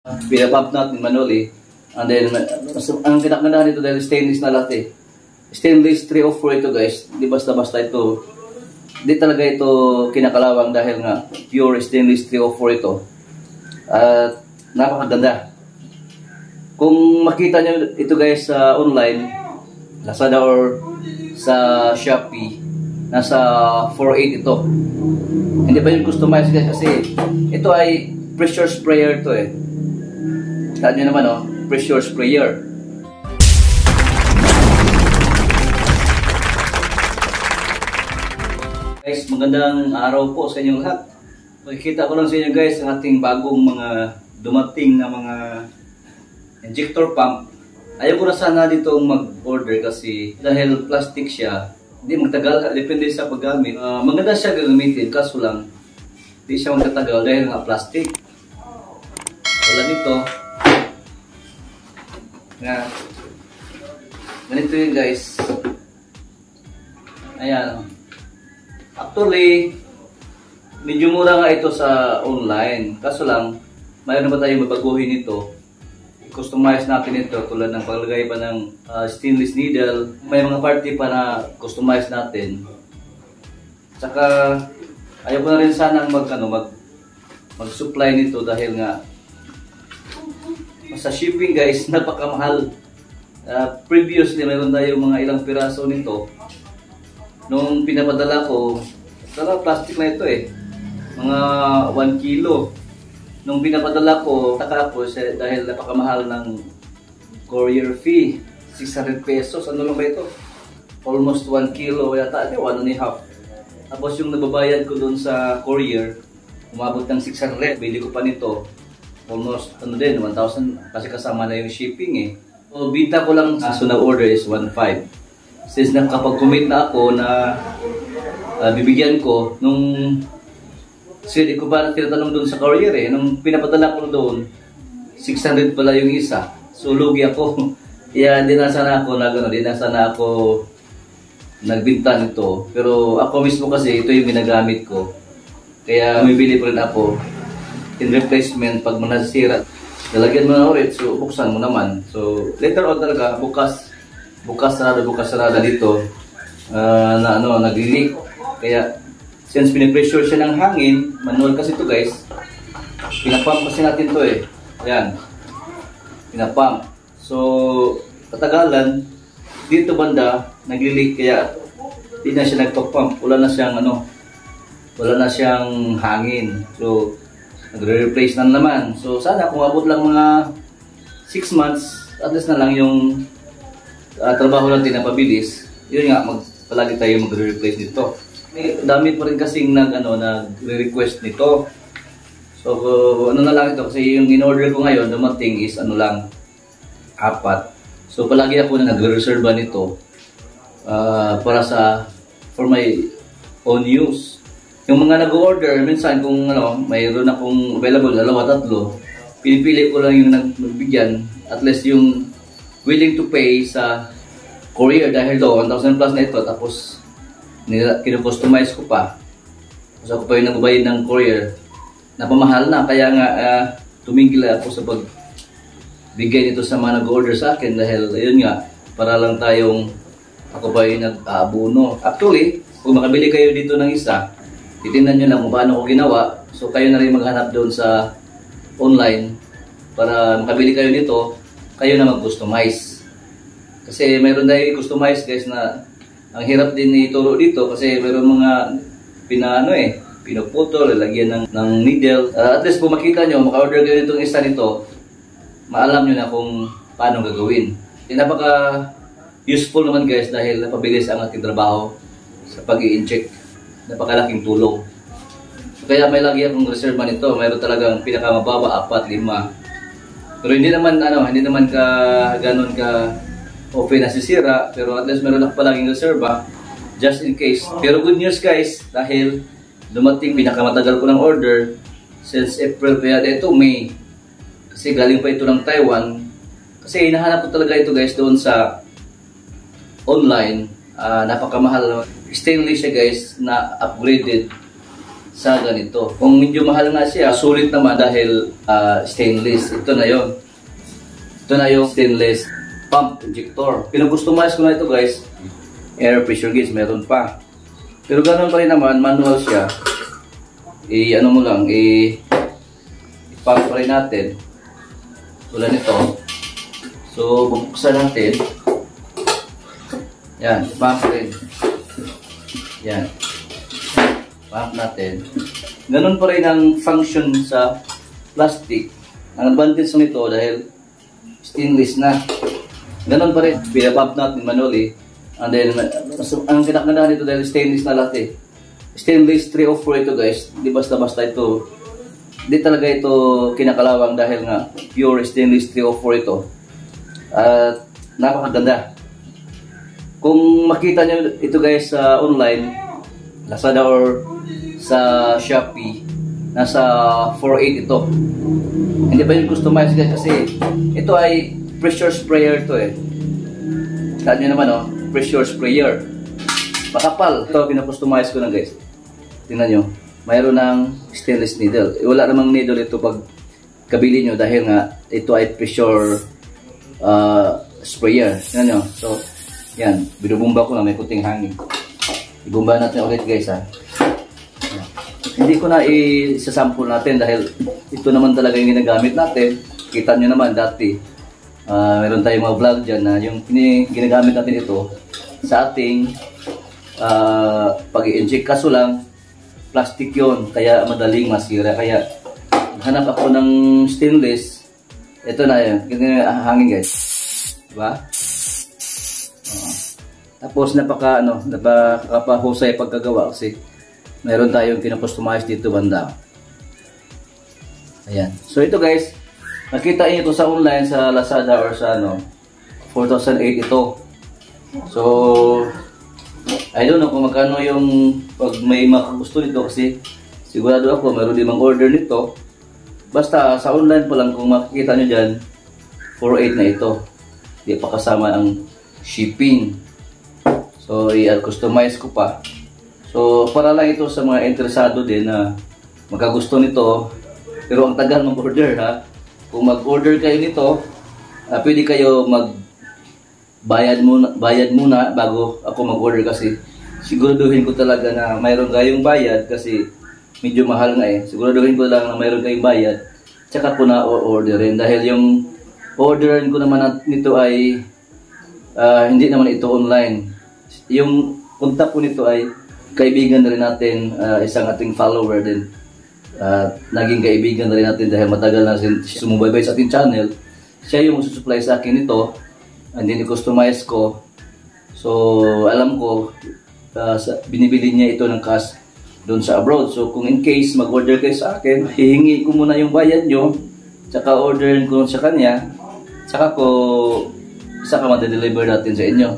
Pinapump natin manually. And then, ang kinakaganda nito dahil stainless na lahat eh. Stainless 304 ito guys. Di basta-basta ito. Di talaga ito kinakalawang dahil nga pure stainless 304 ito. At napakaganda. Kung makita nyo ito guys sa online, Lazada or sa Shopee, nasa 4.8 ito. Hindi pa yung customize guys kasi ito ay pressure sprayer ito eh. Saan nyo naman oh, pressure sprayer. Guys, magandang araw po sa inyong lahat. Makikita ko lang sa inyo guys ang ating bagong mga dumating na mga injector pump. Ayaw ko na sana dito mag-order kasi dahil plastic siya, hindi magtagal, depende sa paggamit. Maganda siya gagamitin, kaso lang hindi siya magtatagal dahil nga plastic. Wala dito. Ganito yun guys. Ayan. Actually, medyo mura nga ito sa online. Kaso lang, mayroon ba tayong mabaguhin ito? I-customize natin ito tulad ng paglagay pa ng stainless needle. May mga party pa na customize natin. Tsaka, ayaw ko na rin sanang mag-supply nito dahil nga sa shipping guys, napakamahal. Previously, mayroon tayong mga ilang piraso nito. Nung pinapadala ko, talaga plastic na ito eh. Mga 1 kilo. Nung pinapadala ko, taka ako dahil napakamahal ng courier fee. 600 pesos. Ano lang ba ito? Almost 1 kilo yata. 1.5. Tapos yung nababayad ko dun sa courier, umabot ng 600. Bili ko pa nito. Almost, 1,000 kasi kasama na yung shipping eh. So, bita ko lang sa nag-order is 1.5. Since nakapag-commit na ako na bibigyan ko, nung hindi ko pa tinatanong doon sa courier eh. Nung pinapadala ko doon, 600 pala yung isa. So, lugi ako. Kaya hindi na sana ako nagbinta nito. Pero ako mismo kasi, ito yung ginagamit ko. Kaya bumibili pa rin ako in replacement pag manasira. Lalagyan mo na ulit, so buksan mo naman. So later on talaga, bukas sarada dito nag-leak. Kaya since pinipressure siya ng hangin, manual kasi ito guys, pinapump kasi natin to eh. Ayan, pinapump. So katagalan, dito banda nag-leak kaya hindi na siya nagpa-pump. Wala na siyang hangin. So nagre-replace na naman. So sana kung abot lang mga 6 months, at least na lang yung trabaho natin na pabilis. Yun nga, palagi tayo magre-replace nito. Dami pa rin kasing nagre-request nito. So ano na lang ito, kasi yung in-order ko ngayon, dumating is 4. So palagi ako na nagre-reserve nito for my own use. Yung mga nag-order, minsan kung mayroon akong available, 2, 3, pinipili ko lang yung nagbigyan, at least yung willing to pay sa courier dahil 1,000 plus na ito, tapos kinu-customize ko pa. So ako pa yung nagbayad ng courier, napamahal na, kaya nga tumigil ako sa pagbigay nito sa mga nag-order sa akin dahil ayun nga, para lang ako pa yung nag-aabuno. Actually, kung makabili kayo dito ng isa, titingnan nyo lang kung paano ko ginawa. So kayo na rin maghanap doon sa online para makabili kayo nito, kayo na mag-customize. Kasi mayroon tayo i-customize guys na ang hirap din ituro dito kasi mayroon mga pinuputol, lalagyan ng needle. At least kung makita nyo, maka-order kayo nitong isa nito, maalam nyo na kung paano gagawin. Napaka useful naman guys dahil napabilis ang ating trabaho sa pag-i-inject. Napakalaking tulong. So, kaya may lagi akong reserva nito. Mayroon talagang pinakamababa 4, 5. Pero hindi naman ganun ka open nasisira, pero at least meron ako palaging reserva just in case. Pero good news guys, dahil dumating pinakamatagal ko ng order since April, kaya ito May. Kasi galing pa ito ng Taiwan. Kasi hinahanap ko talaga ito guys doon sa online. Napakamahal. Stainless siya guys na upgraded sa ganito. Kung medyo mahal nga siya, sulit naman dahil stainless. Ito na yon. Ito na yung stainless pump injector. Pinagustomize ko na ito guys. Air pressure gauge, meron pa. Pero ganoon pa rin naman, manual siya. Ano mo lang, i-pump pa rin natin. Tulad nito. So, bubuksan natin. Yan, pump rin. Yan. Pump natin. Ganun pa rin ang function sa plastic. Ang advantage nito dahil stainless na. Ganun pa rin. Pinapump natin manually. And then, ang kinakagandaan nito dahil stainless na lahat eh. Stainless 304 ito guys. Di basta-basta ito. Di talaga ito kinakalawang dahil nga pure stainless 304 ito. At napakaganda. Kung makita nyo ito guys sa online, Lazada or sa Shopee, nasa 4.8 ito. Hindi pa yung customize guys kasi ito ay pressure sprayer to eh. Saan nyo naman oh, pressure sprayer. Makapal. Ito pinakustomize ko na guys. Tingnan nyo. Mayroon ng stainless needle. Wala namang needle ito pag kabili nyo dahil nga ito ay pressure sprayer. Tingnan nyo. So, yan. Binubumba ko na may kuting hangin. Ibumba natin ulit guys ha. Hindi ko na isasample natin dahil ito naman talaga yung ginagamit natin. Kita nyo naman dati. Meron tayong mga vlog dyan na yung ginagamit natin ito sa ating pag-i-inject. Kaso lang, plastic yon kaya madaling masira. Kaya hanap ako ng stainless. Ito na yun. Hangin guys. Diba? Tapos napakahusay pagkagawa kasi meron tayong kinakustomize dito banda. Ayan. So ito guys, nakita niyo ito sa online sa Lazada or sa 4,008 ito. So I don't know kung magkano yung pag may makagusto nito kasi sigurado ako meron din mang-order nito. Basta sa online pa lang kung makikita nyo dyan, 4,800 na ito. Hindi pa kasama ang shipping. So i-customize ko pa. So para lang ito sa mga interesado din na magkagusto nito. Pero ang tagal mag-order ha. Kung mag-order kayo nito, pwede kayo bayad muna bago ako mag-order kasi siguraduhin ko talaga na mayroon kayong bayad kasi medyo mahal nga eh. Siguraduhin ko lang na mayroon kayong bayad tsaka ko na orderin dahil yung orderin ko naman nito ay hindi naman ito online. Yung contact ko nito ay kaibigan na rin natin, isang ating follower din. Naging kaibigan na rin natin dahil matagal na sumubaybay sa ating channel. Siya yung susupply sa akin nito. And then i-customize ko. So alam ko binibili niya ito ng cash doon sa abroad. So kung in case mag-order kayo sa akin, hihingi ko muna yung bayad nyo, tsaka orderin ko sa kanya, tsaka ma-deliver natin sa inyo.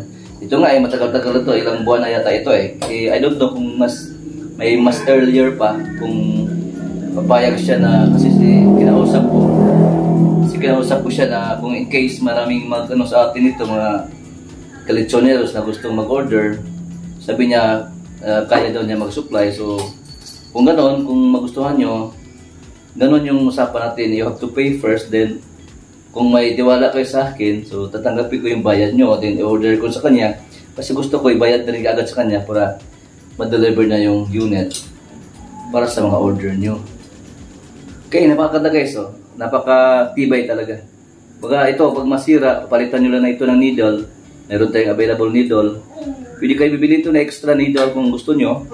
Ito nga ay matagal-tagal ito, ilang buwan na yata ito eh. I don't know kung may mas earlier pa kung papayag siya na kasi kinausap ko siya na kung in case maraming sa atin ito mga kalitsoneros na gustong mag-order, sabi niya kaya daw niya mag-supply. So kung ganon, kung magustuhan nyo, ganon yung usapan natin. You have to pay first, then kung may tiwala kayo sa akin, so tatanggapin ko yung bayad nyo, then i-order ko sa kanya kasi gusto ko ibayad na rin agad sa kanya para ma-deliver na yung unit para sa mga order nyo. Okay, napakaganda guys, oh. Napaka-tibay talaga. Baga ito, pag masira, palitan nyo lang na ito ng needle. Meron tayong available needle. Pwede kayo bibili ito na extra needle kung gusto nyo.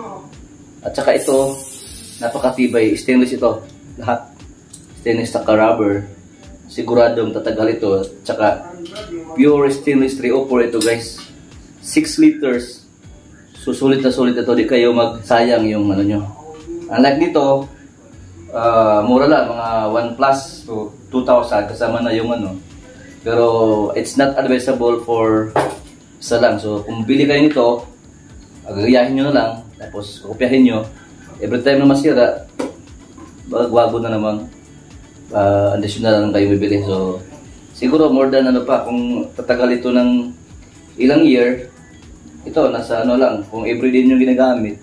At saka ito, napaka-tibay. Stainless ito. Lahat. Stainless saka rubber. Siguradong tatagal ito. At saka, pure stainless 304 ito guys. 6 liters. Susulit na sulit ito. Di kayo magsayang yung ano nyo. Unlike dito, mura lang, mga 1 plus to 2,000 kasama na yung ano. Pero it's not advisable for isa lang. So kung bili kayo nito, gagayahin nyo na lang, tapos kopyahin nyo. Every time na masira, bagwago na namang additional na lang kayo bibili. So siguro more than ano pa, kung tatagal ito ng ilang year, ito nasa ano lang, kung everyday nyo ginagamit,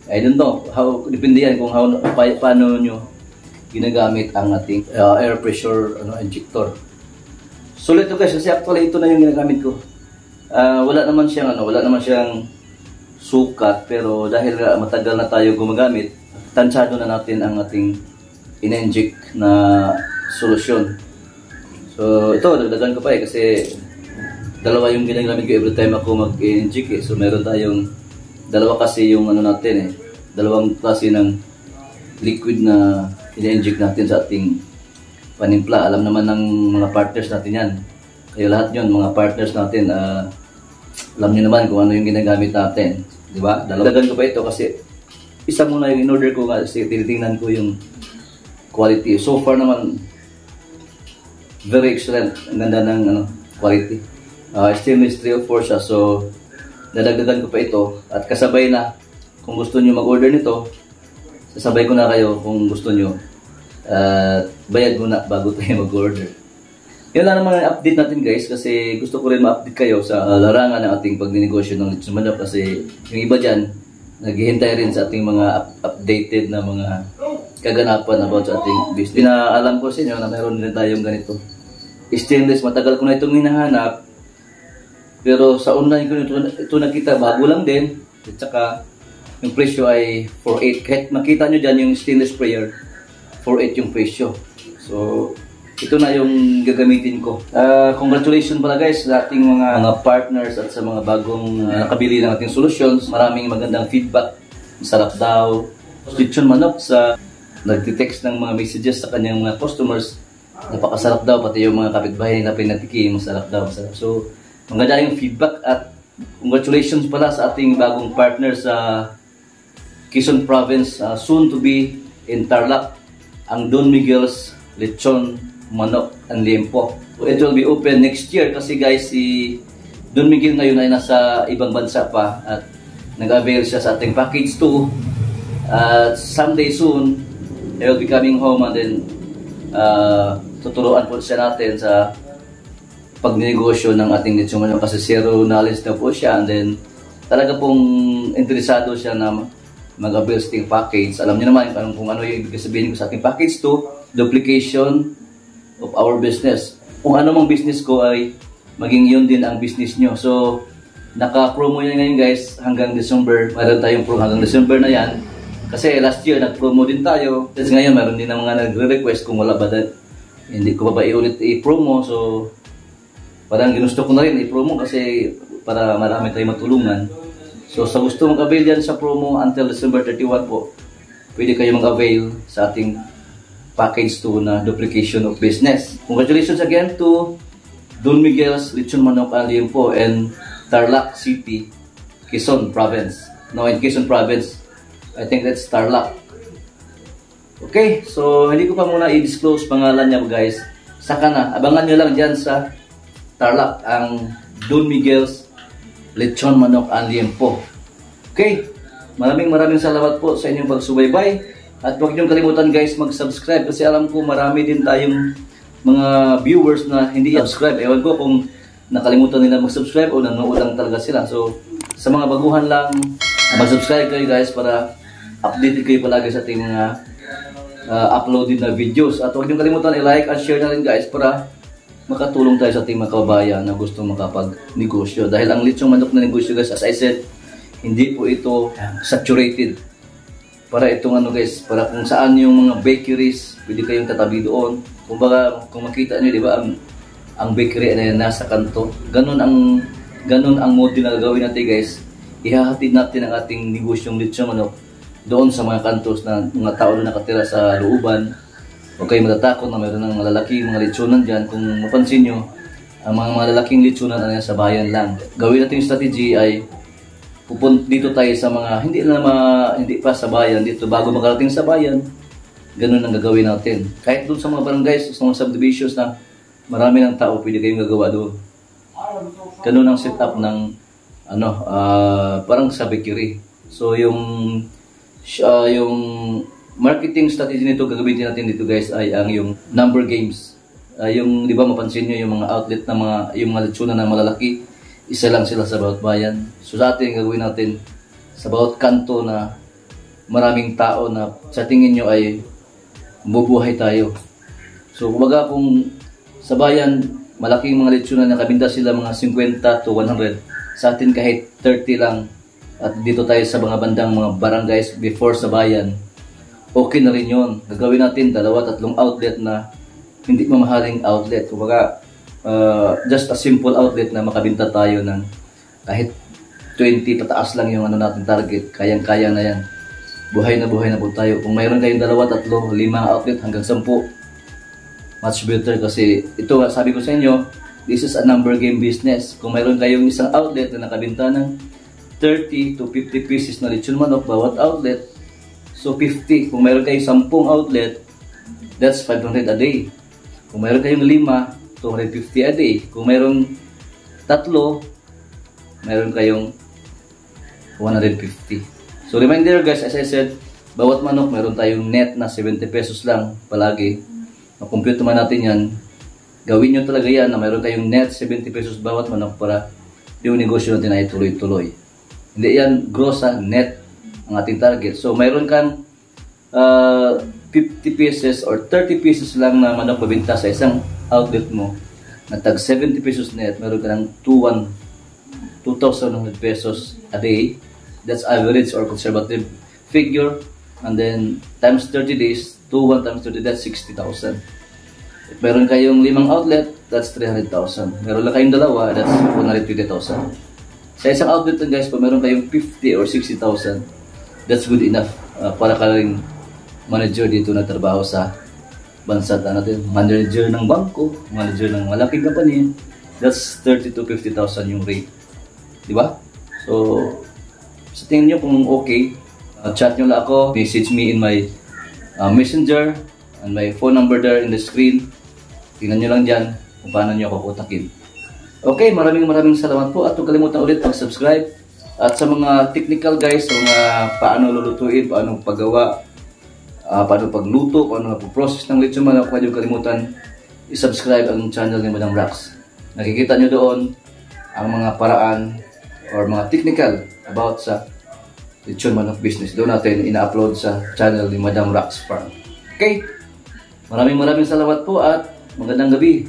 I don't know, depende yan kung paano nyo ginagamit ang ating air pressure injector. Sulit ito guys, kasi actually ito na yung ginagamit ko. Wala naman siyang sukat, pero dahil matagal na tayo gumagamit, tansyado na natin ang ating in-inject na solusyon. So ito, dagdagan ko pa kasi dalawa yung ginagamit ko every time ako mag-inject So meron tayong dalawa kasi yung natin dalawang klase ng liquid na in-inject natin sa ating panimpla. Alam naman ng mga partners natin yan. Kayo lahat yun, mga partners natin, alam niyo naman kung ano yung ginagamit natin. Diba? Dalagan ko pa ito kasi isa muna yung in-order ko kasi tinitingnan ko yung quality. So far naman, very excellent. Ang ganda ng quality. Stainless 304 siya. So, dadagdagan ko pa ito. At kasabay na, kung gusto nyo mag-order nito, sasabay ko na kayo kung gusto nyo. Bayad muna bago tayo mag-order. Yun lang naman ang update natin guys, kasi gusto ko rin ma-update kayo sa larangan ng ating pagninegosyo ng lechon manok, kasi yung iba dyan naghihintay rin sa ating mga updated na mga kaganapan about sa ating business. Pinaalam ko sa inyo na mayroon din tayong ganito stainless. Matagal ko na itong hinahanap, pero sa online ko ito nakita, bago lang din, at saka yung presyo ay 4.8. Kahit makita nyo dyan yung stainless sprayer, 4.8 yung presyo. So ito na yung gagamitin ko. Congratulations pala guys sa ating mga partners at sa mga bagong nakabili ng ating solutions. Maraming magandang feedback. Masarap daw. Lechon manok, sa nagtitext ng mga messages sa kanyang mga customers. Napakasarap daw, pati yung mga kapitbahay na pinatikim, masarap daw. Masarap. So maganda yung feedback, at congratulations pala sa ating bagong partner sa Quezon Province, soon to be in Tarlac, ang Don Miguel's Lechon Manok and Liempo. It will be open next year kasi guys, si Don Miguel ngayon ay nasa ibang bansa pa at nag-avail siya sa ating package 2. Someday soon, he will be coming home, and then tuturuan po siya natin sa pagnegosyo ng ating lechon manok kasi zero knowledge na po siya, and then talaga pong interesado siya na mag-avail sa ating package. Alam niyo naman kung ano yung ibig sabihin ko sa ating package 2, duplication of our business. Kung ano mang business ko ay maging yun din ang business nyo. So naka-promo yan ngayon guys hanggang December. Mayroon tayong promo hanggang December na yan. Kasi last year nag-promo din tayo. Kasi ngayon mayroon din ng mga nagre-request kung wala ba hindi ko pa iulit i-promo. So parang ginusto ko na rin i-promo kasi para marami tayong matulungan. So sa gusto mag-avail yan sa promo until December 31 po, pwede kayo mag-avail sa ating package 2 na duplication of business. Congratulations again to Don Miguel's Lechon Manok and Liempo and Tarlac City, Quezon Province. No, in Quezon Province, I think that's Tarlac. Okay, so hindi ko pa muna i-disclose pangalan niya guys. Saka na, abangan nyo lang dyan sa Tarlac ang Don Miguel's Lechon Manok and Liempo. Okay, maraming salamat po sa inyong pagsubaybay. At huwag niyong kalimutan guys mag-subscribe, kasi alam ko marami din tayong mga viewers na hindi subscribe. Ewan ko kung nakalimutan nila mag-subscribe o nanood lang talaga sila. So sa mga baguhan lang, mag-subscribe kayo guys para updated kayo palagi sa ating mga uploaded na videos. At huwag niyong kalimutan i-like at share na rin guys para makatulong tayo sa ating mga kababayan na gusto makapag-negosyo. Dahil ang lechon manok na negosyo guys, as I said, hindi po ito saturated. Para itong guys, para kung saan yung mga bakeries, pwede kayong tatabi doon. Kumbaga, kung makita nyo, di ba, ang bakery na nasa kanto. Ganun ang mode na gagawin natin guys. Ihahatid natin ang ating negosyong lechon manok doon sa mga kantos na mga tao na nakatira sa looban. Huwag kayo matatakot na mayroon ng malalaking mga lechonan dyan. Kung mapansin nyo, ang mga malalaking lechonan na sa bayan lang. Gawin natin yung strategy ay dito tayo sa mga hindi pa sa bayan, dito bago makarating sa bayan. Ganun ang gagawin natin. Kahit doon sa mga barangays, sa mga subdivisions na marami ng tao, pwede kayong gagawa doon. Ganun ang setup ng parang sa bakery. So yung marketing strategy nito gagamitin natin dito guys ay yung number games. Yung di ba mapansin niyo yung mga outlet na yung mga lechonan na malalaki, isa lang sila sa bawat bayan. So sa atin, gagawin natin sa bawat kanto na maraming tao na sa tingin nyo ay mabubuhay tayo. So kumbaga kung sa bayan, malaking mga lechonan na kabinta sila mga 50 to 100, sa atin kahit 30 lang, at dito tayo sa mga bandang mga barangays before sa bayan, okay na rin yun. Gagawin natin 2-3 outlet na hindi mamahaling outlet. Kumbaga, just a simple outlet na makabinta tayo ng kahit 20 pataas lang yung ano natin target, kayang-kaya na yan. Buhay na po tayo. Kung mayroon kayong 2, 3, 5 outlet hanggang 10, much better kasi ito sabi ko sa inyo, this is a number game business. Kung mayroon kayong isang outlet na nakabinta ng 30 to 50 pieces na lechon manok bawat outlet, so 50. Kung mayroon kayong 10 outlet, that's 500 a day. Kung mayroon kayong 5, 250 a day. Kung mayroon 3, mayroon kayong 150. So reminder guys, as I said, bawat manok mayroon tayong net na 70 pesos lang palagi. Makompute naman natin yan. Gawin nyo talaga yan na mayroon tayong net 70 pesos bawat manok para yung negosyo natin ay tuloy-tuloy. Hindi yan gross, net ang ating target. So mayroon kang 50 pieces or 30 pieces lang na manok mabinta sa isang outlet mo na tag 70 pesos net, mayroon ka ng 2,100 pesos a day. That's average or conservative figure. And then times 30 days, 2,1 times 30, that's 60,000. If meron kayong 5 outlet, that's 300,000. Meron lang kayong 2, that's 120,000. Sa isang outlet lang guys, pa meron kayong 50 or 60,000, that's good enough para ka rin manager dito na trabaho sa bansa natin. Manager ng bangko, manager ng malaking company, that's 30 to 50,000 yung rate. Diba? So, sa tingin nyo kung okay, chat nyo lang ako, message me in my messenger and my phone number there in the screen. Tingnan nyo lang dyan kung paano nyo ako kontakin. Okay, maraming salamat po at huwag kalimutan ulit mag-subscribe. At sa mga technical guys, sa mga paano lulutuin, paano paggawa, paano pagluto, paano pag-process ng lechon manok, huwag kalimutan i-subscribe ang channel ni Madam Rax. Nakikita nyo doon ang mga paraan or mga technical about sa lechon manok business. Doon natin ina-upload sa channel ni Madam Rax Farm. Okay, maraming salamat po at magandang gabi.